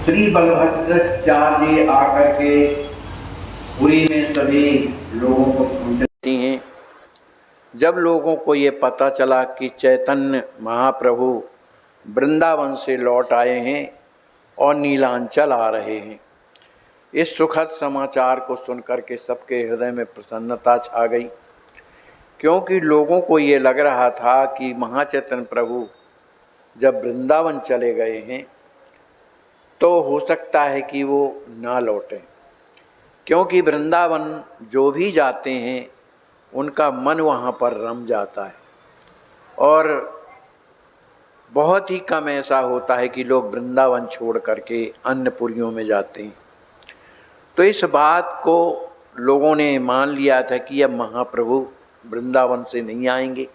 श्री बलभद्राचार्य आकर के पुरी में सभी लोगों को सूचती हैं। जब लोगों को ये पता चला कि चैतन्य महाप्रभु वृंदावन से लौट आए हैं और नीलांचल आ रहे हैं, इस सुखद समाचार को सुनकर के सबके हृदय में प्रसन्नता छा गई, क्योंकि लोगों को ये लग रहा था कि महाचैतन्य प्रभु जब वृंदावन चले गए हैं तो हो सकता है कि वो ना लौटें, क्योंकि वृंदावन जो भी जाते हैं उनका मन वहाँ पर रम जाता है और बहुत ही कम ऐसा होता है कि लोग वृंदावन छोड़ करके अन्य पुरियों में जाते हैं। तो इस बात को लोगों ने मान लिया था कि अब महाप्रभु वृंदावन से नहीं आएंगे।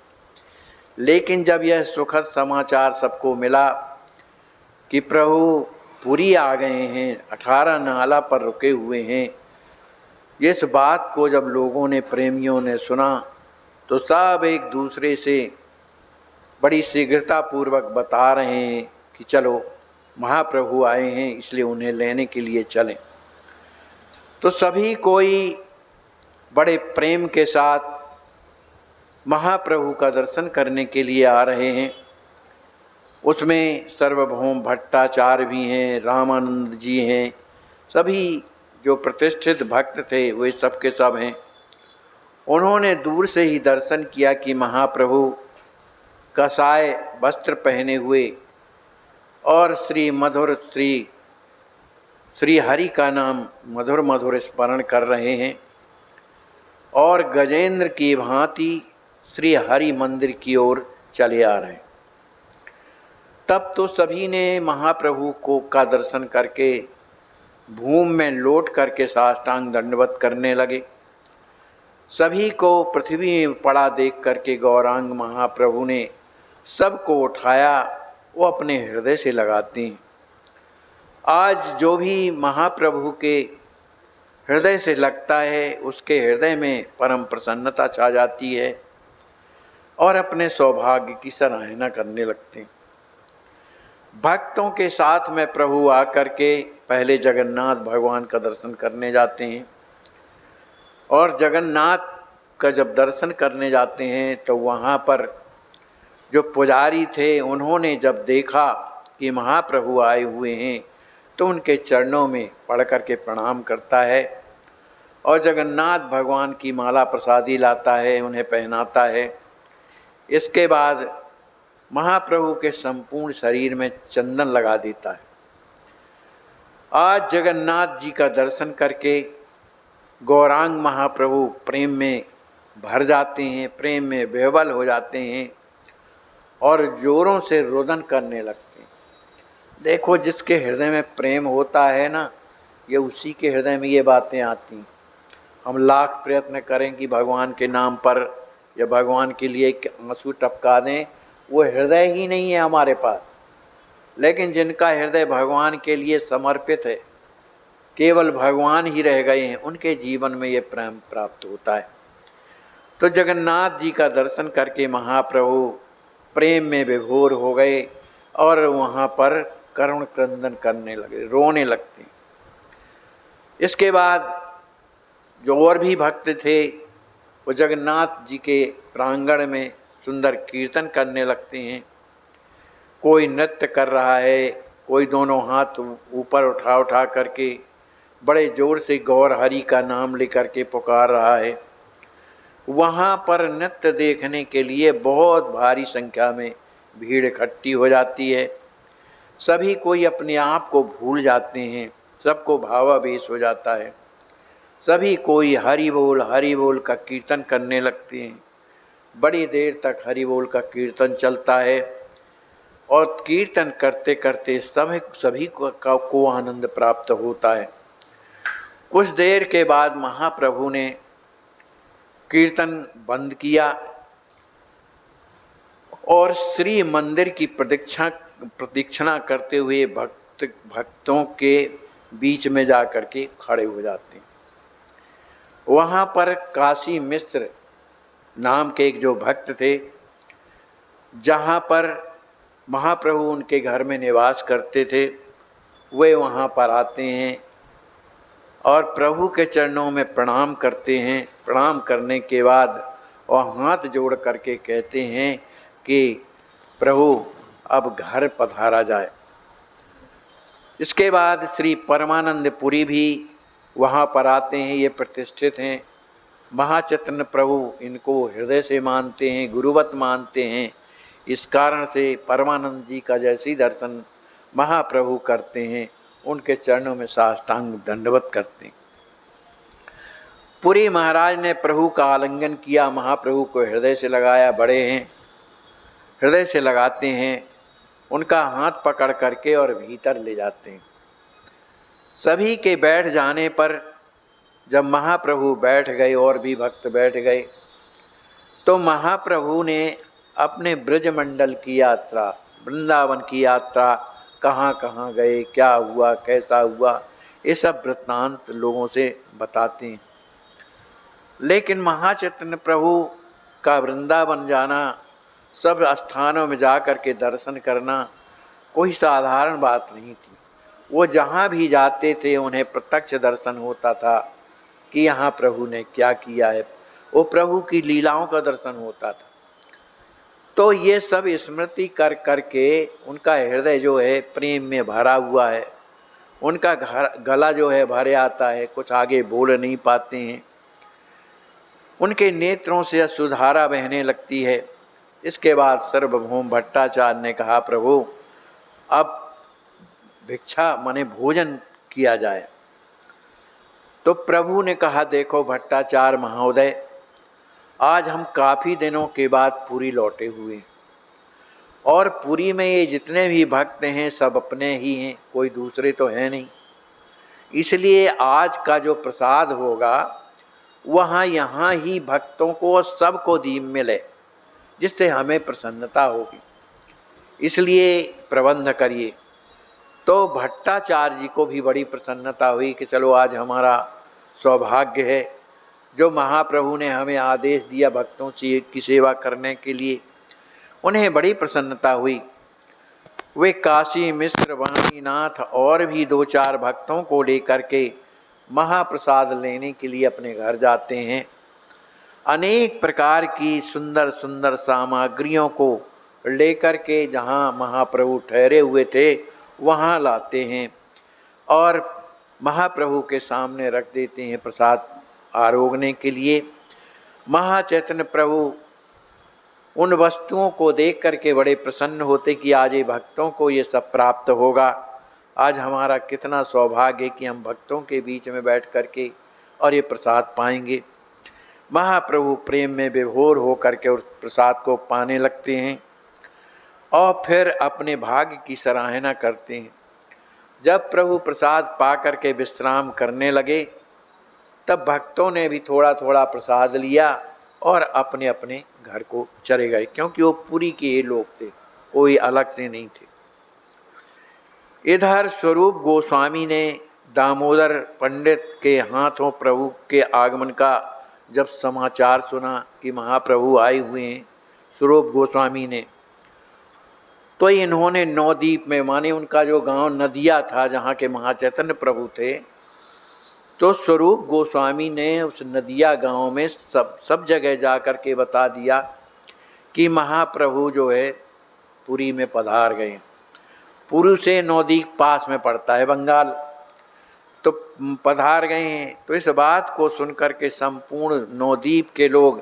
लेकिन जब यह सुखद समाचार सबको मिला कि प्रभु पुरी आ गए हैं, 18 नाला पर रुके हुए हैं, इस बात को जब लोगों ने, प्रेमियों ने सुना तो सब एक दूसरे से बड़ी शीघ्रतापूर्वक बता रहे हैं कि चलो महाप्रभु आए हैं, इसलिए उन्हें लेने के लिए चलें। तो सभी कोई बड़े प्रेम के साथ महाप्रभु का दर्शन करने के लिए आ रहे हैं। उसमें सार्वभौम भट्टाचार्य भी हैं, रामानंद जी हैं, सभी जो प्रतिष्ठित भक्त थे वे सब के सब हैं। उन्होंने दूर से ही दर्शन किया कि महाप्रभु कसाय वस्त्र पहने हुए और श्री हरि का नाम मधुर मधुर स्मरण कर रहे हैं और गजेंद्र की भांति श्री हरि मंदिर की ओर चले आ रहे हैं। तब तो सभी ने महाप्रभु का दर्शन करके भूमि में लौट करके साष्टांग दंडवत करने लगे। सभी को पृथ्वी में पड़ा देख करके गौरांग महाप्रभु ने सबको उठाया, वो अपने हृदय से लगाते हैं। आज जो भी महाप्रभु के हृदय से लगता है उसके हृदय में परम प्रसन्नता छा जाती है और अपने सौभाग्य की सराहना करने लगते हैं। भक्तों के साथ में प्रभु आकर के पहले जगन्नाथ भगवान का दर्शन करने जाते हैं और जगन्नाथ का जब दर्शन करने जाते हैं तो वहाँ पर जो पुजारी थे उन्होंने जब देखा कि महाप्रभु आए हुए हैं तो उनके चरणों में पड़ कर के प्रणाम करता है और जगन्नाथ भगवान की माला प्रसादी लाता है, उन्हें पहनाता है। इसके बाद महाप्रभु के संपूर्ण शरीर में चंदन लगा देता है। आज जगन्नाथ जी का दर्शन करके गौरांग महाप्रभु प्रेम में भर जाते हैं, प्रेम में विह्वल हो जाते हैं और जोरों से रोदन करने लगते हैं। देखो, जिसके हृदय में प्रेम होता है ना, ये उसी के हृदय में ये बातें आती हैं। हम लाख प्रयत्न करें कि भगवान के नाम पर या भगवान के लिए आंसू टपका दें, वो हृदय ही नहीं है हमारे पास। लेकिन जिनका हृदय भगवान के लिए समर्पित है, केवल भगवान ही रह गए हैं, उनके जीवन में ये प्रेम प्राप्त होता है। तो जगन्नाथ जी का दर्शन करके महाप्रभु प्रेम में विभोर हो गए और वहाँ पर करुण क्रंदन करने लगे, रोने लगते। इसके बाद जो और भी भक्त थे वो जगन्नाथ जी के प्रांगण में सुंदर कीर्तन करने लगते हैं। कोई नृत्य कर रहा है, कोई दोनों हाथ ऊपर उठा करके बड़े जोर से गौर हरि का नाम लेकर के पुकार रहा है। वहाँ पर नृत्य देखने के लिए बहुत भारी संख्या में भीड़ इकट्ठी हो जाती है। सभी कोई अपने आप को भूल जाते हैं, सबको भावावेश हो जाता है। सभी कोई हरि बोल का कीर्तन करने लगते हैं। बड़ी देर तक हरि बोल का कीर्तन चलता है और कीर्तन करते करते सभी को आनंद प्राप्त होता है। कुछ देर के बाद महाप्रभु ने कीर्तन बंद किया और श्री मंदिर की प्रदक्षिणा करते हुए भक्तों के बीच में जाकर के खड़े हो जाते हैं। वहाँ पर काशी मिश्र नाम के एक जो भक्त थे, जहाँ पर महाप्रभु उनके घर में निवास करते थे, वे वहाँ पर आते हैं और प्रभु के चरणों में प्रणाम करते हैं। प्रणाम करने के बाद और हाथ जोड़ करके कहते हैं कि प्रभु अब घर पधारा जाए। इसके बाद श्री परमानंद पुरी भी वहाँ पर आते हैं। ये प्रतिष्ठित हैं, महाचैतन्य प्रभु इनको हृदय से मानते हैं, गुरुवत मानते हैं। इस कारण से परमानंद जी का जैसी दर्शन महाप्रभु करते हैं, उनके चरणों में साष्टांग दंडवत करते हैं। पुरी महाराज ने प्रभु का आलिंगन किया, महाप्रभु को हृदय से लगाया। बड़े हैं, हृदय से लगाते हैं, उनका हाथ पकड़ करके और भीतर ले जाते हैं। सभी के बैठ जाने पर जब महाप्रभु बैठ गए और भी भक्त बैठ गए, तो महाप्रभु ने अपने ब्रजमंडल की यात्रा, वृंदावन की यात्रा, कहाँ कहाँ गए, क्या हुआ, कैसा हुआ, ये सब वृत्तांत लोगों से बताते हैं। लेकिन महाचैतन्य प्रभु का वृंदावन जाना, सब स्थानों में जा कर के दर्शन करना कोई साधारण बात नहीं थी। वो जहाँ भी जाते थे उन्हें प्रत्यक्ष दर्शन होता था कि यहाँ प्रभु ने क्या किया है, वो प्रभु की लीलाओं का दर्शन होता था। तो ये सब स्मृति कर करके उनका हृदय जो है प्रेम में भरा हुआ है, उनका गला जो है भरे आता है, कुछ आगे बोल नहीं पाते हैं, उनके नेत्रों से अश्रुधारा बहने लगती है। इसके बाद सार्वभौम भट्टाचार्य ने कहा, प्रभु अब भिक्षा माने भोजन किया जाए। तो प्रभु ने कहा, देखो भट्टाचार्य महोदय, आज हम काफ़ी दिनों के बाद पुरी लौटे हुए हैं और पुरी में ये जितने भी भक्त हैं सब अपने ही हैं, कोई दूसरे तो है नहीं। इसलिए आज का जो प्रसाद होगा वहाँ यहाँ ही भक्तों को सबको दीप मिले, जिससे हमें प्रसन्नता होगी, इसलिए प्रबंध करिए। तो भट्टाचार्य जी को भी बड़ी प्रसन्नता हुई कि चलो आज हमारा सौभाग्य है, जो महाप्रभु ने हमें आदेश दिया भक्तों की सेवा करने के लिए। उन्हें बड़ी प्रसन्नता हुई। वे काशी मिश्र वाणीनाथ और भी 2-4 भक्तों को लेकर के महाप्रसाद लेने के लिए अपने घर जाते हैं। अनेक प्रकार की सुंदर सुंदर सामग्रियों को लेकर के जहाँ महाप्रभु ठहरे हुए थे वहाँ लाते हैं और महाप्रभु के सामने रख देते हैं प्रसाद आरोगने के लिए। महाचैतन्य प्रभु उन वस्तुओं को देख करके बड़े प्रसन्न होते कि आज ये भक्तों को ये सब प्राप्त होगा। आज हमारा कितना सौभाग्य है कि हम भक्तों के बीच में बैठ करके और ये प्रसाद पाएंगे। महाप्रभु प्रेम में विभोर हो करके उस प्रसाद को पाने लगते हैं और फिर अपने भाग्य की सराहना करते हैं। जब प्रभु प्रसाद पा करके विश्राम करने लगे, तब भक्तों ने भी थोड़ा थोड़ा प्रसाद लिया और अपने अपने घर को चले गए, क्योंकि वो पुरी के लोग थे, कोई अलग से नहीं थे। इधर स्वरूप गोस्वामी ने दामोदर पंडित के हाथों प्रभु के आगमन का जब समाचार सुना कि महाप्रभु आए हुए हैं, स्वरूप गोस्वामी ने, तो इन्होंने नवद्वीप में, माने उनका जो गांव नदिया था जहाँ के महाचैतन्य प्रभु थे, तो स्वरूप गोस्वामी ने उस नदिया गांव में सब जगह जा कर के बता दिया कि महाप्रभु जो है पुरी में पधार गए। पुरी से नवद्वीप पास में पड़ता है, बंगाल, तो पधार गए हैं। तो इस बात को सुनकर के संपूर्ण नवद्वीप के लोग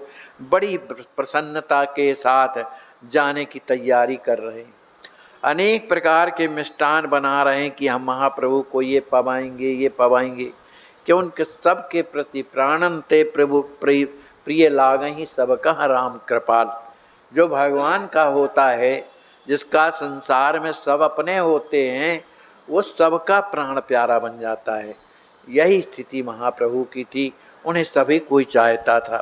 बड़ी प्रसन्नता के साथ जाने की तैयारी कर रहे हैं। अनेक प्रकार के मिष्ठान बना रहे हैं कि हम महाप्रभु को ये पवाएंगे, ये पवाएंगे, कि उनके सबके प्रति प्राणंते प्रभु प्रिय लागहि सबका राम कृपाल। जो भगवान का होता है, जिसका संसार में सब अपने होते हैं, वो सबका प्राण प्यारा बन जाता है। यही स्थिति महाप्रभु की थी, उन्हें सभी कोई चाहता था।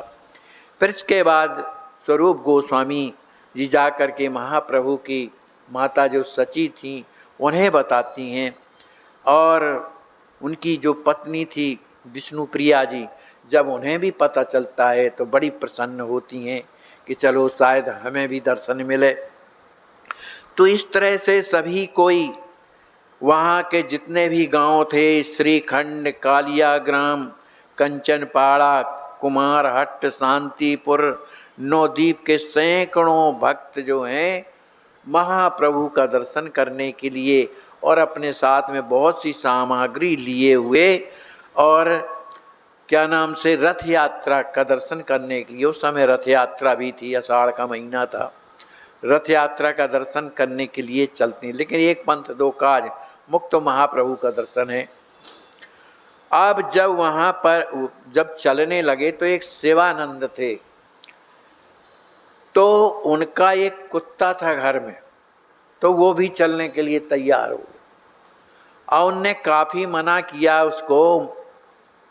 फिर इसके बाद स्वरूप गोस्वामी जी जा कर के महाप्रभु की माता जो सची थी उन्हें बताती हैं, और उनकी जो पत्नी थी विष्णुप्रिया जी, जब उन्हें भी पता चलता है तो बड़ी प्रसन्न होती हैं कि चलो शायद हमें भी दर्शन मिले। तो इस तरह से सभी कोई वहाँ के जितने भी गांव थे, श्रीखंड, कालियाग्राम, कंचनपाड़ा, कुमारहट्ट, शांतिपुर, नवद्वीप के सैकड़ों भक्त जो हैं महाप्रभु का दर्शन करने के लिए और अपने साथ में बहुत सी सामग्री लिए हुए और क्या नाम से रथ यात्रा का दर्शन करने के लिए, उस समय रथ यात्रा भी थी, आषाढ़ का महीना था, रथ यात्रा का दर्शन करने के लिए चलते हैं। लेकिन एक पंथ दो काज, मुक्त महाप्रभु का दर्शन है। अब जब वहाँ पर जब चलने लगे तो एक शिवानंद थे, तो उनका एक कुत्ता था घर में, तो वो भी चलने के लिए तैयार हो गए। और उनने काफ़ी मना किया उसको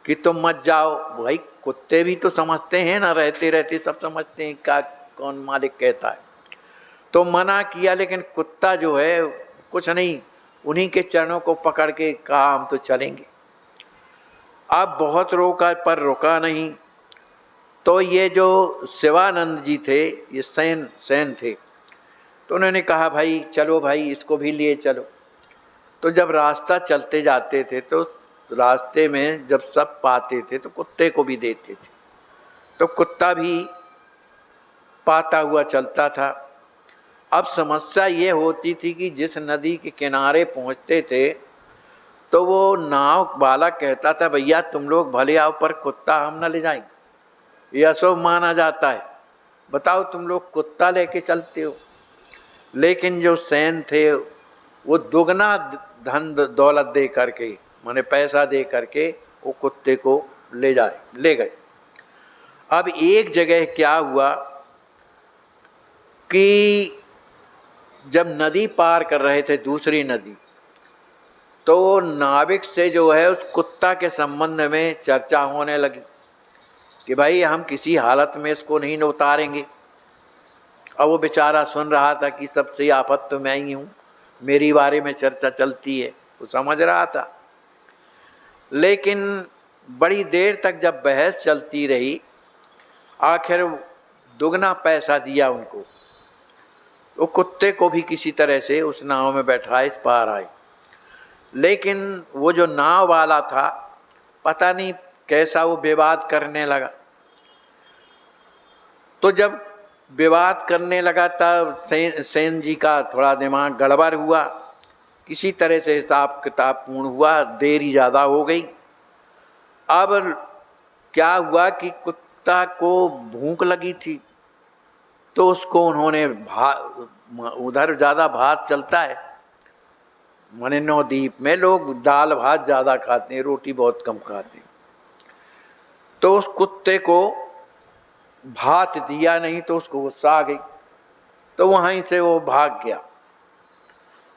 कि तुम मत जाओ। भाई कुत्ते भी तो समझते हैं ना, रहते रहते सब समझते हैं क्या कौन मालिक कहता है। तो मना किया, लेकिन कुत्ता जो है कुछ नहीं, उन्हीं के चरणों को पकड़ के कहा हम तो चलेंगे। अब बहुत रोका पर रुका नहीं। तो ये जो शिवानंद जी थे, ये सैन थे, तो उन्होंने कहा भाई चलो भाई, इसको भी लिए चलो। तो जब रास्ता चलते जाते थे तो रास्ते में जब सब पाते थे तो कुत्ते को भी देते थे, तो कुत्ता भी पाता हुआ चलता था। अब समस्या ये होती थी कि जिस नदी के किनारे पहुंचते थे तो वो नाव वाला कहता था भैया तुम लोग भले आओ पर कुत्ता हम न ले जाएंगे, ये अशुभ माना जाता है। बताओ तुम लोग कुत्ता लेके चलते हो। लेकिन जो सैन थे वो दुगना धन दौलत दे करके, माने पैसा दे करके वो कुत्ते को ले गए। अब एक जगह क्या हुआ कि जब नदी पार कर रहे थे दूसरी नदी, तो नाविक से जो है उस कुत्ता के संबंध में चर्चा होने लगी कि भाई हम किसी हालत में इसको नहीं उतारेंगे। अब वो बेचारा सुन रहा था कि सबसे आफत तो मैं ही हूँ, मेरी बारे में चर्चा चलती है, वो समझ रहा था। लेकिन बड़ी देर तक जब बहस चलती रही, आखिर दुगना पैसा दिया उनको, वो कुत्ते को भी किसी तरह से उस नाव में बैठाए पार आए। लेकिन वो जो नाव वाला था पता नहीं कैसा वो विवाद करने लगा। तो जब विवाद करने लगा तब सेन जी का थोड़ा दिमाग गड़बड़ हुआ, किसी तरह से हिसाब किताब पूर्ण हुआ, देरी ज़्यादा हो गई। अब क्या हुआ कि कुत्ता को भूख लगी थी, तो उसको उन्होंने उधर ज़्यादा भात चलता है, माने नवद्वीप में लोग दाल भात ज़्यादा खाते हैं, रोटी बहुत कम खाते हैं। तो उस कुत्ते को भात दिया नहीं तो उसको गुस्सा आ गई, तो वहीं से वो भाग गया।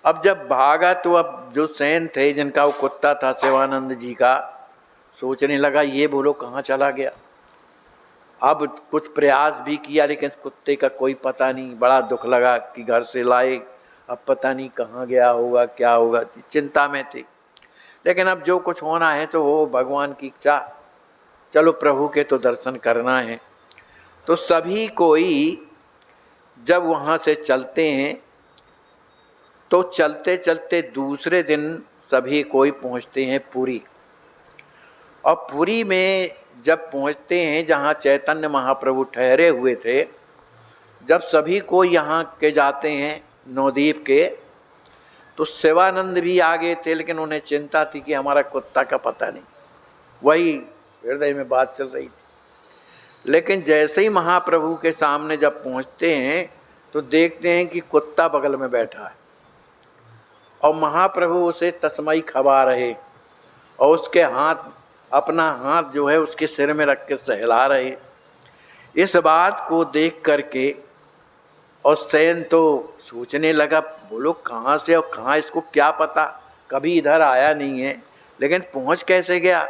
अब जब भागा तो अब जो सैन थे जिनका वो कुत्ता था शिवानंद जी का, सोचने लगा ये बोलो कहाँ चला गया। अब कुछ प्रयास भी किया लेकिन कुत्ते का कोई पता नहीं, बड़ा दुख लगा कि घर से लाए, अब पता नहीं कहाँ गया होगा, क्या होगा, चिंता में थे। लेकिन अब जो कुछ होना है तो वो भगवान की इच्छा, चलो प्रभु के तो दर्शन करना है। तो सभी कोई जब वहाँ से चलते हैं तो चलते चलते दूसरे दिन सभी कोई पहुँचते हैं पुरी। और पुरी में जब पहुँचते हैं जहाँ चैतन्य महाप्रभु ठहरे हुए थे, जब सभी को यहाँ के जाते हैं नवद्वीप के, तो शिवानंद भी आगे थे, लेकिन उन्हें चिंता थी कि हमारा कुत्ता का पता नहीं, वही हृदय में बात चल रही थी। लेकिन जैसे ही महाप्रभु के सामने जब पहुँचते हैं तो देखते हैं कि कुत्ता बगल में बैठा है और महाप्रभु उसे तस्मई खवा रहे और उसके हाथ, अपना हाथ जो है उसके सिर में रख के सहला रहे। इस बात को देख करके और सैन तो सोचने लगा, बोलो कहाँ से और कहाँ, इसको क्या पता, कभी इधर आया नहीं है, लेकिन पहुँच कैसे गया।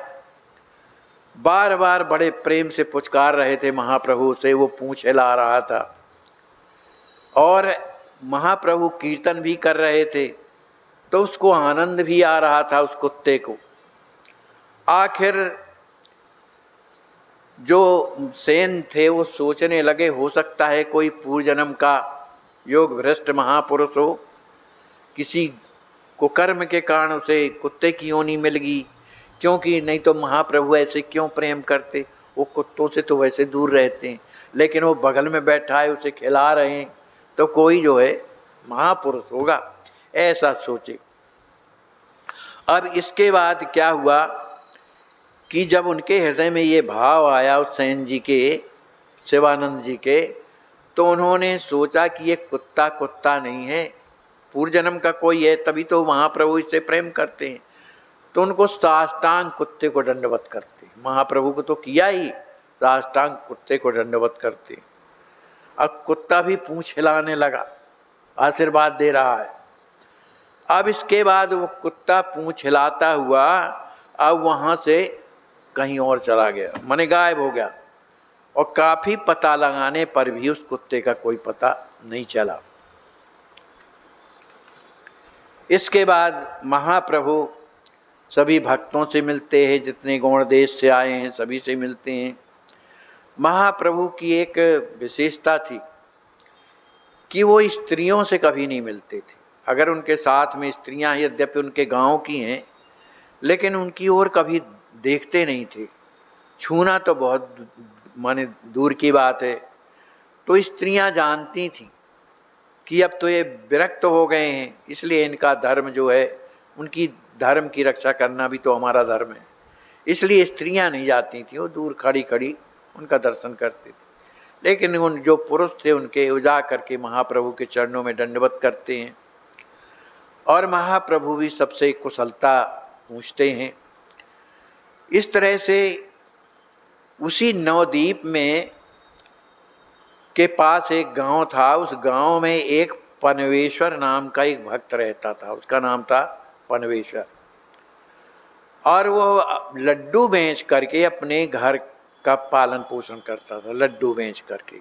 बार बार बड़े प्रेम से पुचकार रहे थे महाप्रभु से, वो पूँछ हिला रहा था और महाप्रभु कीर्तन भी कर रहे थे, तो उसको आनंद भी आ रहा था उस कुत्ते को। आखिर जो सेन थे वो सोचने लगे हो सकता है कोई पूर्व जन्म का योग भ्रष्ट महापुरुष हो, किसी कुकर्म के कारण उसे कुत्ते की योनि मिल गई, क्योंकि नहीं तो महाप्रभु ऐसे क्यों प्रेम करते, वो कुत्तों से तो वैसे दूर रहते हैं, लेकिन वो बगल में बैठा है उसे खिला रहे हैं, तो कोई जो है महापुरुष होगा, ऐसा सोचे। अब इसके बाद क्या हुआ कि जब उनके हृदय में ये भाव आया उस सेन जी के, शिवानंद जी के, तो उन्होंने सोचा कि ये कुत्ता कुत्ता नहीं है, पूर्व जन्म का कोई है, तभी तो महाप्रभु इससे प्रेम करते हैं। तो उनको साष्टांग कुत्ते को दंडवत करते, महाप्रभु को तो किया ही, साष्टांग कुत्ते को दंडवत करते। अब कुत्ता भी पूंछ हिलाने लगा, आशीर्वाद दे रहा है। अब इसके बाद वो कुत्ता पूंछ हिलाता हुआ अब वहाँ से कहीं और चला गया, माने गायब हो गया, और काफ़ी पता लगाने पर भी उस कुत्ते का कोई पता नहीं चला। इसके बाद महाप्रभु सभी भक्तों से मिलते हैं, जितने गौड़ देश से आए हैं सभी से मिलते हैं। महाप्रभु की एक विशेषता थी कि वो स्त्रियों से कभी नहीं मिलते थे। अगर उनके साथ में स्त्रियां यद्यपि उनके गांव की हैं, लेकिन उनकी ओर कभी देखते नहीं थे, छूना तो बहुत माने दूर की बात है। तो स्त्रियां जानती थीं कि अब तो ये विरक्त हो गए हैं, इसलिए इनका धर्म जो है, उनकी धर्म की रक्षा करना भी तो हमारा धर्म है, इसलिए स्त्रियां नहीं जाती थीं, वो दूर खड़ी खड़ी उनका दर्शन करते थे। लेकिन उन जो पुरुष थे उनके उजा करके महाप्रभु के चरणों में दंडवत करते हैं, और महाप्रभु भी सबसे कुशलता पूछते हैं। इस तरह से उसी नवद्वीप में के पास एक गांव था, उस गांव में एक पनवेश्वर नाम का एक भक्त रहता था, उसका नाम था पनवेश्वर, और वो लड्डू बेच करके अपने घर का पालन पोषण करता था, लड्डू बेच करके।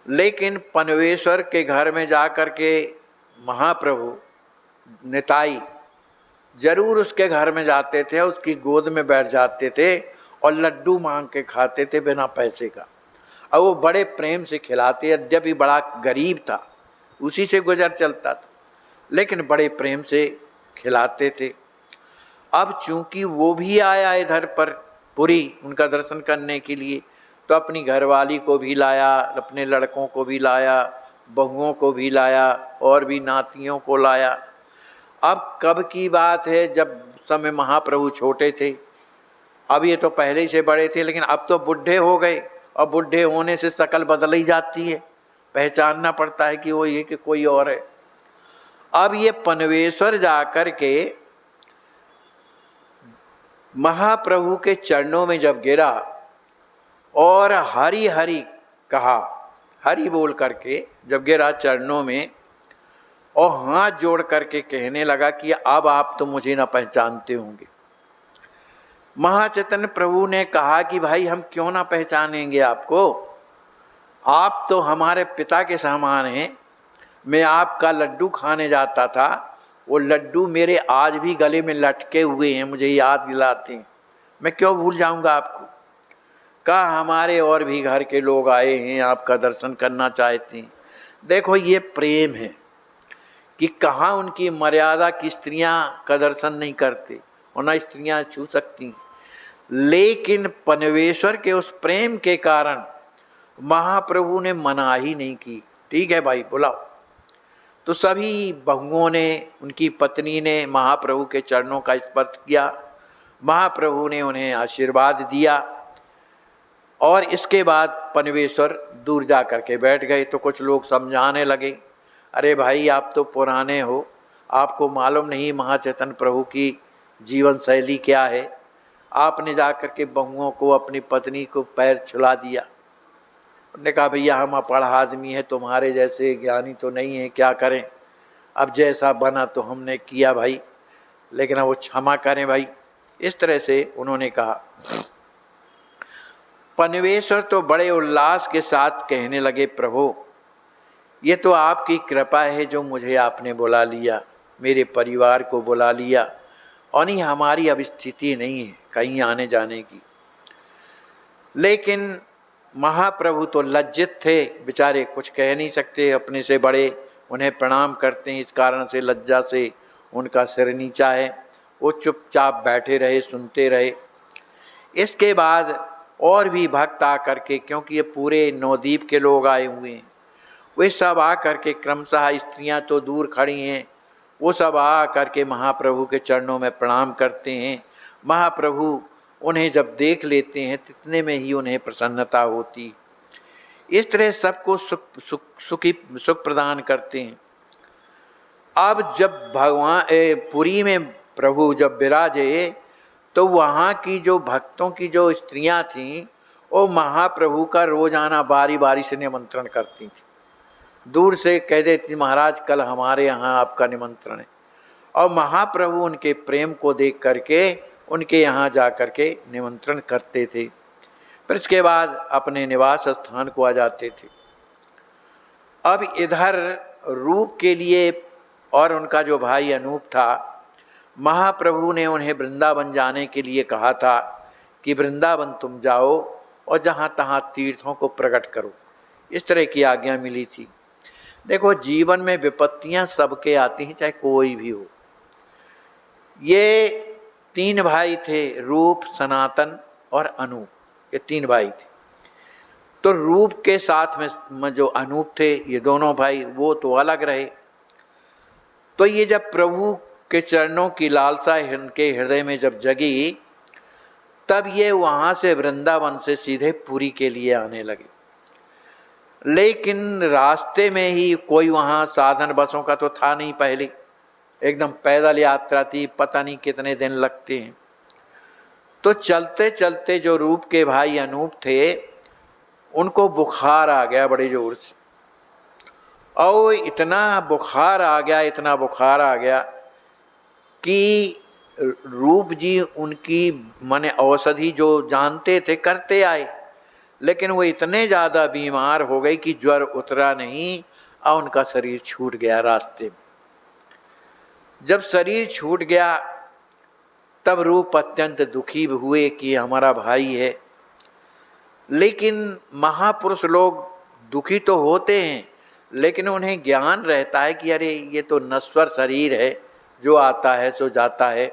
लेकिन पनवेश्वर के घर में जा कर के महाप्रभु निताई जरूर उसके घर में जाते थे, उसकी गोद में बैठ जाते थे और लड्डू मांग के खाते थे बिना पैसे का, और वो बड़े प्रेम से खिलाते, यद्यपि बड़ा गरीब था, उसी से गुजर चलता था, लेकिन बड़े प्रेम से खिलाते थे। अब चूंकि वो भी आया इधर पर पुरी उनका दर्शन करने के लिए, तो अपनी घरवाली को भी लाया, अपने लड़कों को भी लाया, बहुओं को भी लाया, और भी नातियों को लाया। अब कब की बात है, जब समय महाप्रभु छोटे थे, अब ये तो पहले ही से बड़े थे, लेकिन अब तो बुढ़े हो गए, और बुढ़े होने से शक्ल बदल ही जाती है, पहचानना पड़ता है कि वो ये कि कोई और है। अब ये पनवेश्वर जाकर के महाप्रभु के चरणों में जब गिरा और हरि हरि कहा, हरि बोल करके जब गिरा चरणों में, और हाथ जोड़ करके कहने लगा कि अब आप तो मुझे ना पहचानते होंगे। महाचैतन्य प्रभु ने कहा कि भाई हम क्यों ना पहचानेंगे आपको, आप तो हमारे पिता के समान हैं। मैं आपका लड्डू खाने जाता था, वो लड्डू मेरे आज भी गले में लटके हुए हैं, मुझे याद दिलाते हैं, मैं क्यों भूल जाऊंगा आपको। कहा हमारे और भी घर के लोग आए हैं, आपका दर्शन करना चाहते हैं। देखो ये प्रेम है कि कहाँ उनकी मर्यादा की स्त्रियां का दर्शन नहीं करते, और न स्त्रियां छू सकती, लेकिन पनवेश्वर के उस प्रेम के कारण महाप्रभु ने मना ही नहीं की, ठीक है भाई बुलाओ। तो सभी बहुओं ने, उनकी पत्नी ने महाप्रभु के चरणों का स्पर्श किया, महाप्रभु ने उन्हें आशीर्वाद दिया, और इसके बाद पनवेश्वर दूर जा कर के बैठ गए। तो कुछ लोग समझाने लगे, अरे भाई आप तो पुराने हो, आपको मालूम नहीं महाचैतन्य प्रभु की जीवन शैली क्या है, आपने जा कर के बहुओं को, अपनी पत्नी को पैर छुला दिया। उन्होंने कहा भैया हम अपढ़ आदमी हैं, तुम्हारे जैसे ज्ञानी तो नहीं है, क्या करें, अब जैसा बना तो हमने किया भाई, लेकिन अब वो क्षमा करें भाई। इस तरह से उन्होंने कहा। पनवेश्वर तो बड़े उल्लास के साथ कहने लगे, प्रभु ये तो आपकी कृपा है जो मुझे आपने बुला लिया, मेरे परिवार को बुला लिया, और नहीं हमारी अब स्थिति नहीं है कहीं आने जाने की। लेकिन महाप्रभु तो लज्जित थे बेचारे, कुछ कह नहीं सकते, अपने से बड़े उन्हें प्रणाम करते हैं, इस कारण से लज्जा से उनका सिर नीचा है, वो चुपचाप बैठे रहे, सुनते रहे। इसके बाद और भी भक्त आ करके, क्योंकि ये पूरे नवद्वीप के लोग आए हुए हैं, वे सब आ करके क्रमशः, स्त्रियां तो दूर खड़ी हैं, वो सब आ करके महाप्रभु के चरणों में प्रणाम करते हैं। महाप्रभु उन्हें जब देख लेते हैं तितने में ही उन्हें प्रसन्नता होती। इस तरह सबको सुख प्रदान करते हैं। अब जब भगवान पुरी में प्रभु जब विराजे, तो वहाँ की जो भक्तों की जो स्त्रियां थीं, वो महाप्रभु का रोजाना बारी बारी से निमंत्रण करती थी। दूर से कह देती, महाराज कल हमारे यहाँ आपका निमंत्रण है। और महाप्रभु उनके प्रेम को देख करके उनके यहाँ जा करके निमंत्रण करते थे। फिर इसके बाद अपने निवास स्थान को आ जाते थे। अब इधर रूप के लिए और उनका जो भाई अनूप था, महाप्रभु ने उन्हें वृंदावन जाने के लिए कहा था कि वृंदावन तुम जाओ और जहाँ तहाँ तीर्थों को प्रकट करो। इस तरह की आज्ञा मिली थी। देखो, जीवन में विपत्तियां सबके आती हैं, चाहे कोई भी हो। ये 3 भाई थे, रूप, सनातन और अनूप, ये 3 भाई थे। तो रूप के साथ में जो अनूप थे, ये दोनों भाई, वो तो अलग रहे। तो ये जब प्रभु के चरणों की लालसा इनके हृदय में जब जगी, तब ये वहाँ से वृंदावन से सीधे पुरी के लिए आने लगे। लेकिन रास्ते में ही कोई वहाँ साधन बसों का तो था नहीं, पहले एकदम पैदल यात्रा थी, पता नहीं कितने दिन लगते हैं। तो चलते चलते जो रूप के भाई अनूप थे, उनको बुखार आ गया बड़े जोर से। और इतना बुखार आ गया कि रूप जी उनकी माने औषधि जो जानते थे करते आए, लेकिन वो इतने ज़्यादा बीमार हो गए कि ज्वर उतरा नहीं और उनका शरीर छूट गया रास्ते में। जब शरीर छूट गया, तब रूप अत्यंत दुखी हुए कि हमारा भाई है। लेकिन महापुरुष लोग दुखी तो होते हैं, लेकिन उन्हें ज्ञान रहता है कि अरे ये तो नश्वर शरीर है, जो आता है सो जाता है।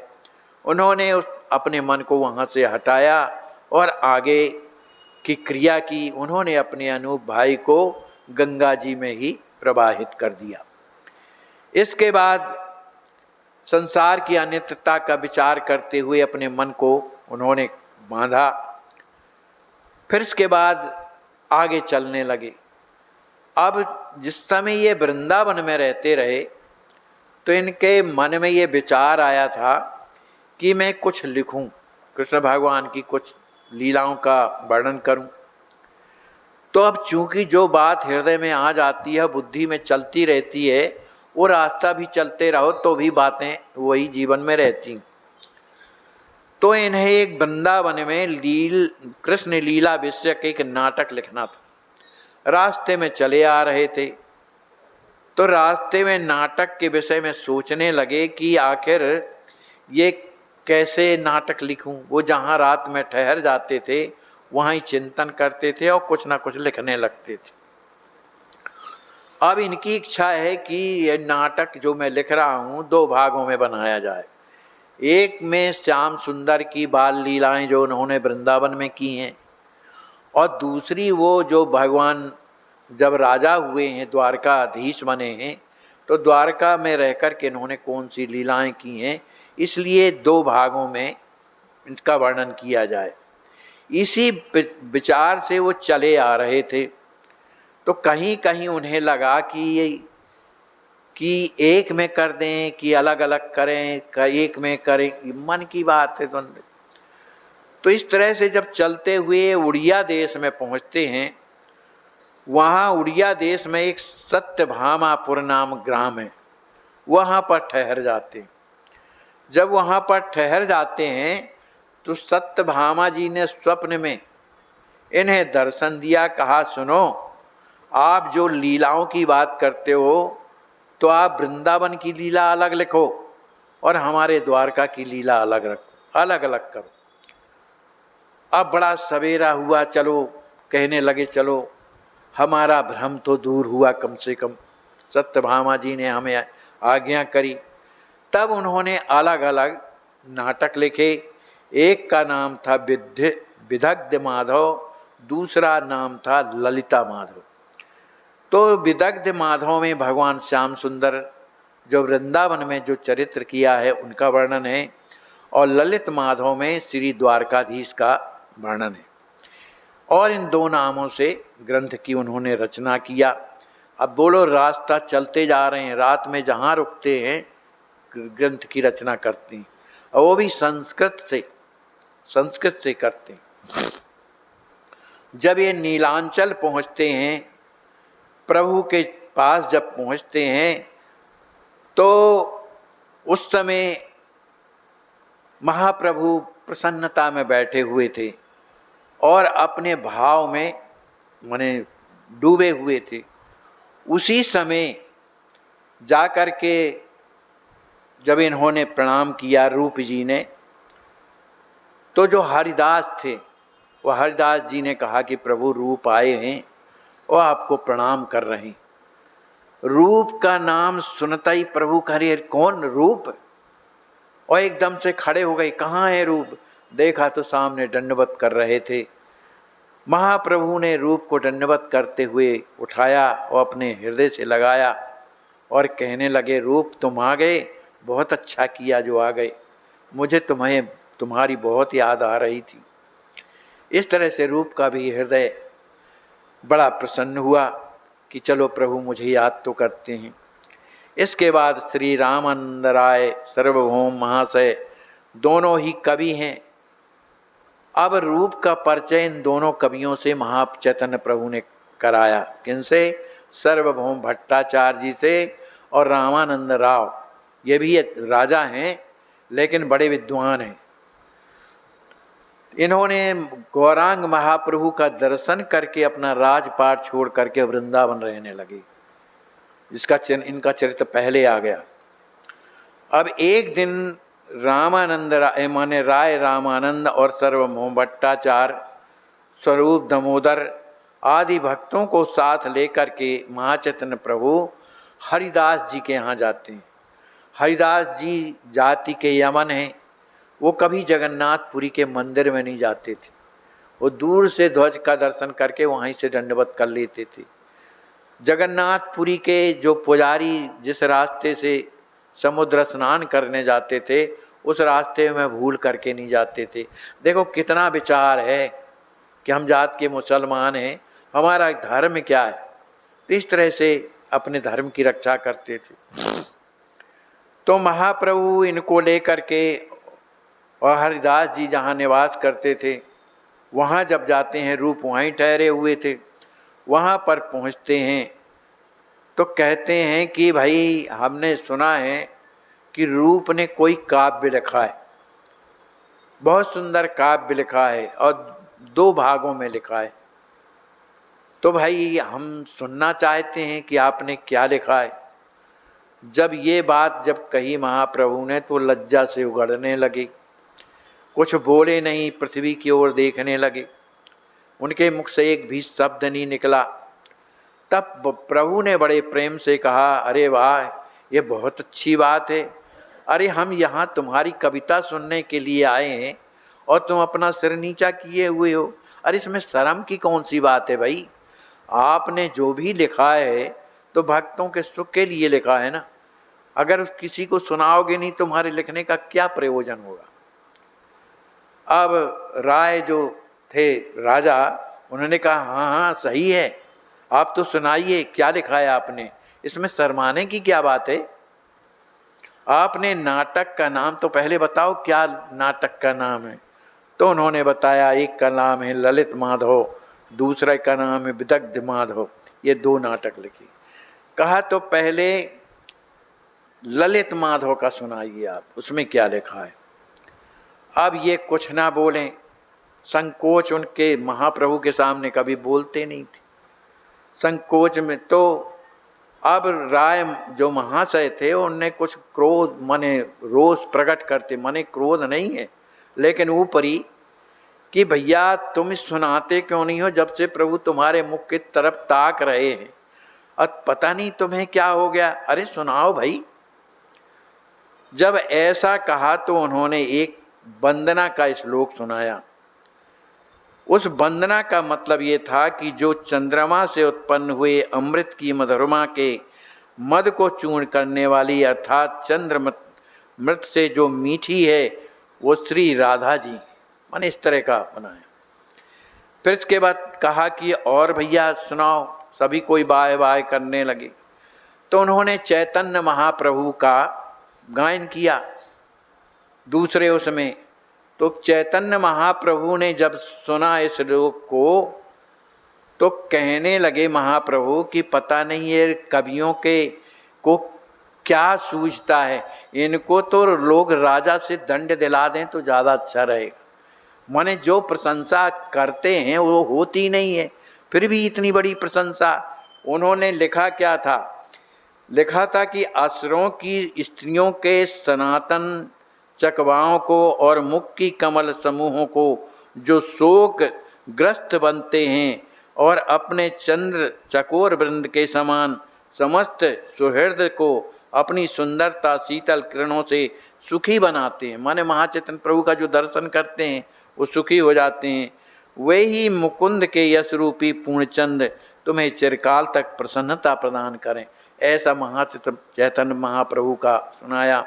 उन्होंने अपने मन को वहाँ से हटाया और आगे की क्रिया की। उन्होंने अपने अनूप भाई को गंगा जी में ही प्रवाहित कर दिया। इसके बाद संसार की अनित्यता का विचार करते हुए अपने मन को उन्होंने बांधा। फिर इसके बाद आगे चलने लगे। अब जिस समय ये वृंदावन में रहते रहे, तो इनके मन में ये विचार आया था कि मैं कुछ लिखूं, कृष्ण भगवान की कुछ लीलाओं का वर्णन करूं। तो अब चूंकि जो बात हृदय में आ जाती है, बुद्धि में चलती रहती है, वो रास्ता भी चलते रहो तो भी बातें वही जीवन में रहती। तो इन्हें एक वृंदावन में कृष्ण लीला विषयक एक नाटक लिखना था। रास्ते में चले आ रहे थे, तो रास्ते में नाटक के विषय में सोचने लगे कि आखिर ये कैसे नाटक लिखूं। वो जहाँ रात में ठहर जाते थे, वहाँ ही चिंतन करते थे और कुछ ना कुछ लिखने लगते थे। अब इनकी इच्छा है कि ये नाटक जो मैं लिख रहा हूँ 2 भागों में बनाया जाए। एक में श्याम सुंदर की बाल लीलाएं जो उन्होंने वृंदावन में की हैं, और दूसरी वो जो भगवान जब राजा हुए हैं, द्वारकाधीश बने हैं, तो द्वारका में रहकर के इन्होंने कौन सी लीलाएं की हैं, इसलिए 2 भागों में इनका वर्णन किया जाए। इसी विचार से वो चले आ रहे थे। तो कहीं कहीं उन्हें लगा कि एक में कर दें कि अलग अलग करें, एक में करें, मन की बात है द्वंद्व। तो इस तरह से जब चलते हुए उड़िया देश में पहुंचते हैं, वहाँ उड़िया देश में एक सत्यभामापुर नाम ग्राम है, वहाँ पर ठहर जाते हैं। जब वहाँ पर ठहर जाते हैं, तो सत्यभामा जी ने स्वप्न में इन्हें दर्शन दिया। कहा, सुनो, आप जो लीलाओं की बात करते हो, तो आप वृंदावन की लीला अलग लिखो और हमारे द्वारका की लीला अलग रखो, अलग अलग करो। अब बड़ा सवेरा हुआ, चलो कहने लगे, चलो हमारा भ्रम तो दूर हुआ कम से कम। सत्यभामा जी ने हमें आज्ञा करी। तब उन्होंने अलग अलग नाटक लिखे। एक का नाम था विदग्ध माधव, दूसरा नाम था ललिता माधव। तो विदग्ध माधव में भगवान श्याम सुंदर जो वृंदावन में जो चरित्र किया है उनका वर्णन है, और ललित माधव में श्री द्वारकाधीश का वर्णन है। और इन दो नामों से ग्रंथ की उन्होंने रचना किया। अब बोलो, रास्ता चलते जा रहे हैं, रात में जहाँ रुकते हैं ग्रंथ की रचना करते हैं, और वो भी संस्कृत से करते हैं। जब ये नीलांचल पहुँचते हैं, प्रभु के पास जब पहुँचते हैं, तो उस समय महाप्रभु प्रसन्नता में बैठे हुए थे और अपने भाव में माने डूबे हुए थे। उसी समय जाकर के जब इन्होंने प्रणाम किया रूप जी ने, तो जो हरिदास थे वो हरिदास जी ने कहा कि प्रभु रूप आए हैं और आपको प्रणाम कर रहे हैं। रूप का नाम सुनता ही प्रभु करे कौन रूप, और एकदम से खड़े हो गए, कहाँ है रूप? देखा तो सामने दंडवत कर रहे थे। महाप्रभु ने रूप को दंडवत करते हुए उठाया और अपने हृदय से लगाया और कहने लगे, रूप तुम आ गए, बहुत अच्छा किया जो आ गए, मुझे तुम्हारी बहुत याद आ रही थी। इस तरह से रूप का भी हृदय बड़ा प्रसन्न हुआ कि चलो प्रभु मुझे याद तो करते हैं। इसके बाद श्री रामानंद राय सार्वभौम महाशय दोनों ही कवि हैं। अब रूप का परिचय इन दोनों कवियों से महाचैतन्य प्रभु ने कराया। किनसे? सार्वभौम भट्टाचार्य जी से और रामानंद राव। ये भी राजा हैं लेकिन बड़े विद्वान हैं। इन्होंने गौरांग महाप्रभु का दर्शन करके अपना राजपाट छोड़ करके वृंदावन रहने लगे, जिसका इनका चरित्र पहले आ गया। अब एक दिन रामानंद राय रामानंद और सार्वभौम भट्टाचार्य स्वरूप दामोदर आदि भक्तों को साथ लेकर के महाचैतन्य प्रभु हरिदास जी के यहाँ जाते हैं। हरिदास जी जाति के यमन हैं, वो कभी जगन्नाथपुरी के मंदिर में नहीं जाते थे, वो दूर से ध्वज का दर्शन करके वहीं से दंडवत कर लेते थे। जगन्नाथपुरी के जो पुजारी जिस रास्ते से समुद्र स्नान करने जाते थे उस रास्ते में भूल करके नहीं जाते थे। देखो कितना विचार है कि हम जात के मुसलमान हैं, हमारा धर्म क्या है। तो इस तरह से अपने धर्म की रक्षा करते थे। तो महाप्रभु इनको लेकर के और हरिदास जी जहाँ निवास करते थे वहाँ जब जाते हैं, रूप वहीं ठहरे हुए थे, वहाँ पर पहुँचते हैं तो कहते हैं कि भाई हमने सुना है कि रूप ने कोई काव्य लिखा है, बहुत सुंदर काव्य लिखा है और 2 भागों में लिखा है। तो भाई हम सुनना चाहते हैं कि आपने क्या लिखा है। जब ये बात जब कही महाप्रभु ने तो लज्जा से उगड़ने लगे, कुछ बोले नहीं, पृथ्वी की ओर देखने लगे। उनके मुख से एक भी शब्द नहीं निकला। तब प्रभु ने बड़े प्रेम से कहा, अरे वाह, ये बहुत अच्छी बात है। अरे हम यहाँ तुम्हारी कविता सुनने के लिए आए हैं और तुम अपना सिर नीचा किए हुए हो। अरे इसमें शर्म की कौन सी बात है भाई? आपने जो भी लिखा है तो भक्तों के सुख के लिए लिखा है ना। अगर किसी को सुनाओगे नहीं तुम्हारे लिखने का क्या प्रयोजन होगा। अब राय जो थे राजा, उन्होंने कहा हाँ हाँ सही है, आप तो सुनाइए क्या लिखा है आपने, इसमें शर्माने की क्या बात है। आपने नाटक का नाम तो पहले बताओ, क्या नाटक का नाम है। तो उन्होंने बताया, एक का नाम है ललित माधव, दूसरा का नाम है विदग्ध माधव। ये 2 नाटक लिखे। कहा तो पहले ललित माधव का सुनाइए आप, उसमें क्या लिखा है। अब ये कुछ ना बोलें, संकोच उनके महाप्रभु के सामने कभी बोलते नहीं थे, संकोच में। तो अब राय जो महाशय थे उनने कुछ क्रोध माने रोष प्रकट करते, माने क्रोध नहीं है लेकिन ऊपरी, कि भैया तुम सुनाते क्यों नहीं हो, जब से प्रभु तुम्हारे मुख की तरफ ताक रहे हैं और पता नहीं तुम्हें क्या हो गया। अरे सुनाओ भाई। जब ऐसा कहा तो उन्होंने एक वंदना का श्लोक सुनाया। उस वंदना का मतलब ये था कि जो चंद्रमा से उत्पन्न हुए अमृत की मधुरमा के मद को चूर्ण करने वाली अर्थात चंद्रमृत से जो मीठी है वो श्री राधा जी, माने इस तरह का बनाया। फिर इसके बाद कहा कि और भैया सुनाओ, सभी कोई बाय बाय करने लगे। तो उन्होंने चैतन्य महाप्रभु का गायन किया दूसरे उसमें। तो चैतन्य महाप्रभु ने जब सुना इस श्लोक को तो कहने लगे महाप्रभु कि पता नहीं ये कवियों के को क्या सूझता है, इनको तो लोग राजा से दंड दिला दें तो ज़्यादा अच्छा रहेगा। माने जो प्रशंसा करते हैं वो होती नहीं है, फिर भी इतनी बड़ी प्रशंसा। उन्होंने लिखा क्या था, लिखा था कि असुरों की स्त्रियों के सनातन चकवाओं को और मुख की कमल समूहों को जो शोक ग्रस्त बनते हैं और अपने चंद्र चकोर वृंद के समान समस्त सुहृद को अपनी सुंदरता शीतल किरणों से सुखी बनाते हैं, माने महाचैतन्य प्रभु का जो दर्शन करते हैं वो सुखी हो जाते हैं, वे ही मुकुंद के यश रूपी पूर्णचंद तुम्हें चिरकाल तक प्रसन्नता प्रदान करें। ऐसा चैतन्य महाप्रभु का सुनाया।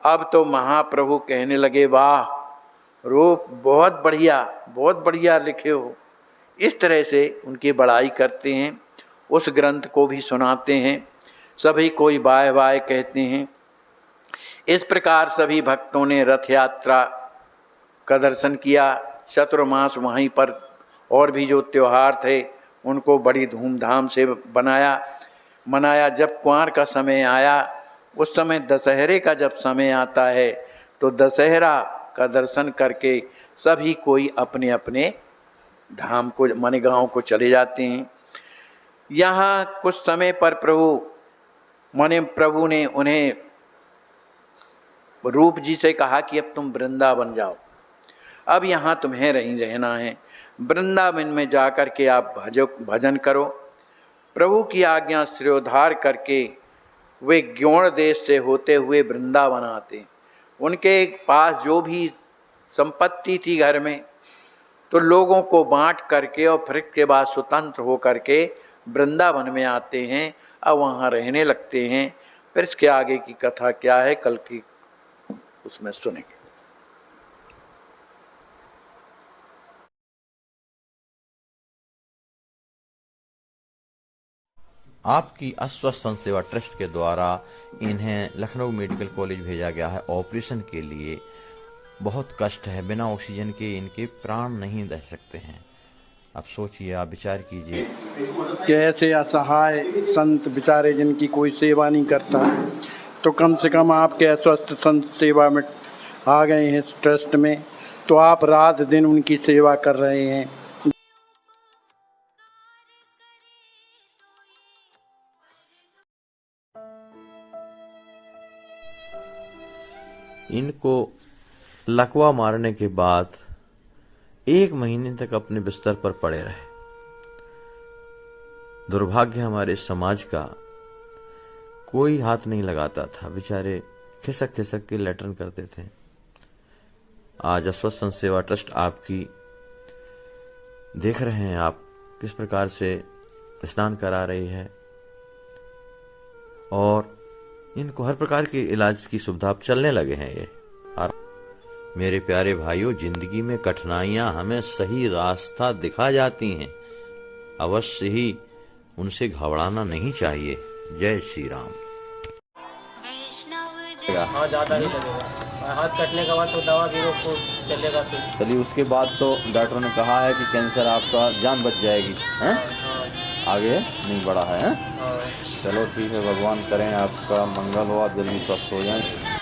अब तो महाप्रभु कहने लगे वाह रूप बहुत बढ़िया लिखे हो। इस तरह से उनकी बड़ाई करते हैं, उस ग्रंथ को भी सुनाते हैं, सभी कोई बाय बाय कहते हैं। इस प्रकार सभी भक्तों ने रथ यात्रा का दर्शन किया। चतुर्मास वहीं पर और भी जो त्यौहार थे उनको बड़ी धूमधाम से मनाया। जब कुंवार का समय आया, उस समय दशहरे का जब समय आता है तो दशहरा का दर्शन करके सभी कोई अपने अपने धाम को माने गांव को चले जाते हैं। यहाँ कुछ समय पर प्रभु ने उन्हें रूप जी से कहा कि अब तुम वृंदावन जाओ, अब यहाँ तुम्हें रहना है। वृंदावन में जाकर के आप भजन करो। प्रभु की आज्ञा श्रेयोद्धार करके वे ग्योण देश से होते हुए वृंदावन आते। उनके पास जो भी संपत्ति थी घर में तो लोगों को बांट करके और फिर के बाद स्वतंत्र हो करके वृंदावन में आते हैं, अब वहाँ रहने लगते हैं। फिर इसके आगे की कथा क्या है कल की उसमें सुनेंगे। आपकी अस्वस्थ संत सेवा ट्रस्ट के द्वारा इन्हें लखनऊ मेडिकल कॉलेज भेजा गया है ऑपरेशन के लिए। बहुत कष्ट है, बिना ऑक्सीजन के इनके प्राण नहीं रह सकते हैं। आप सोचिए, आप विचार कीजिए कि ऐसे असहाय संत बेचारे जिनकी कोई सेवा नहीं करता, तो कम से कम आपके अस्वस्थ संत सेवा में आ गए हैं इस ट्रस्ट में, तो आप रात दिन उनकी सेवा कर रहे हैं। इनको लकवा मारने के बाद 1 महीने तक अपने बिस्तर पर पड़े रहे। दुर्भाग्य हमारे समाज का, कोई हाथ नहीं लगाता था, बेचारे खिसक खिसक के लेटरिन करते थे। आज अस्वस्थ संत सेवा ट्रस्ट आपकी देख रहे हैं आप किस प्रकार से स्नान करा रही है और इनको हर प्रकार के इलाज की सुविधा अब चलने लगे हैं ये। और मेरे प्यारे भाइयों, जिंदगी में कठिनाइयां हमें सही रास्ता दिखा जाती हैं, अवश्य ही उनसे घबराना नहीं चाहिए। जय श्री राम। हाँ, ज़्यादा नहीं लगेगा। हाथ कटने के बाद तो दवा भी रोक चलेगा फिर। चलिए, उसके बाद तो डॉक्टर ने कहा है कि कैंसर आपका जान बच जाएगी, हैं? आगे नहीं बढ़ा है, हैं? चलो ठीक है, भगवान करें आपका मंगल हो, आप जल्दी स्वस्थ हो जाएं।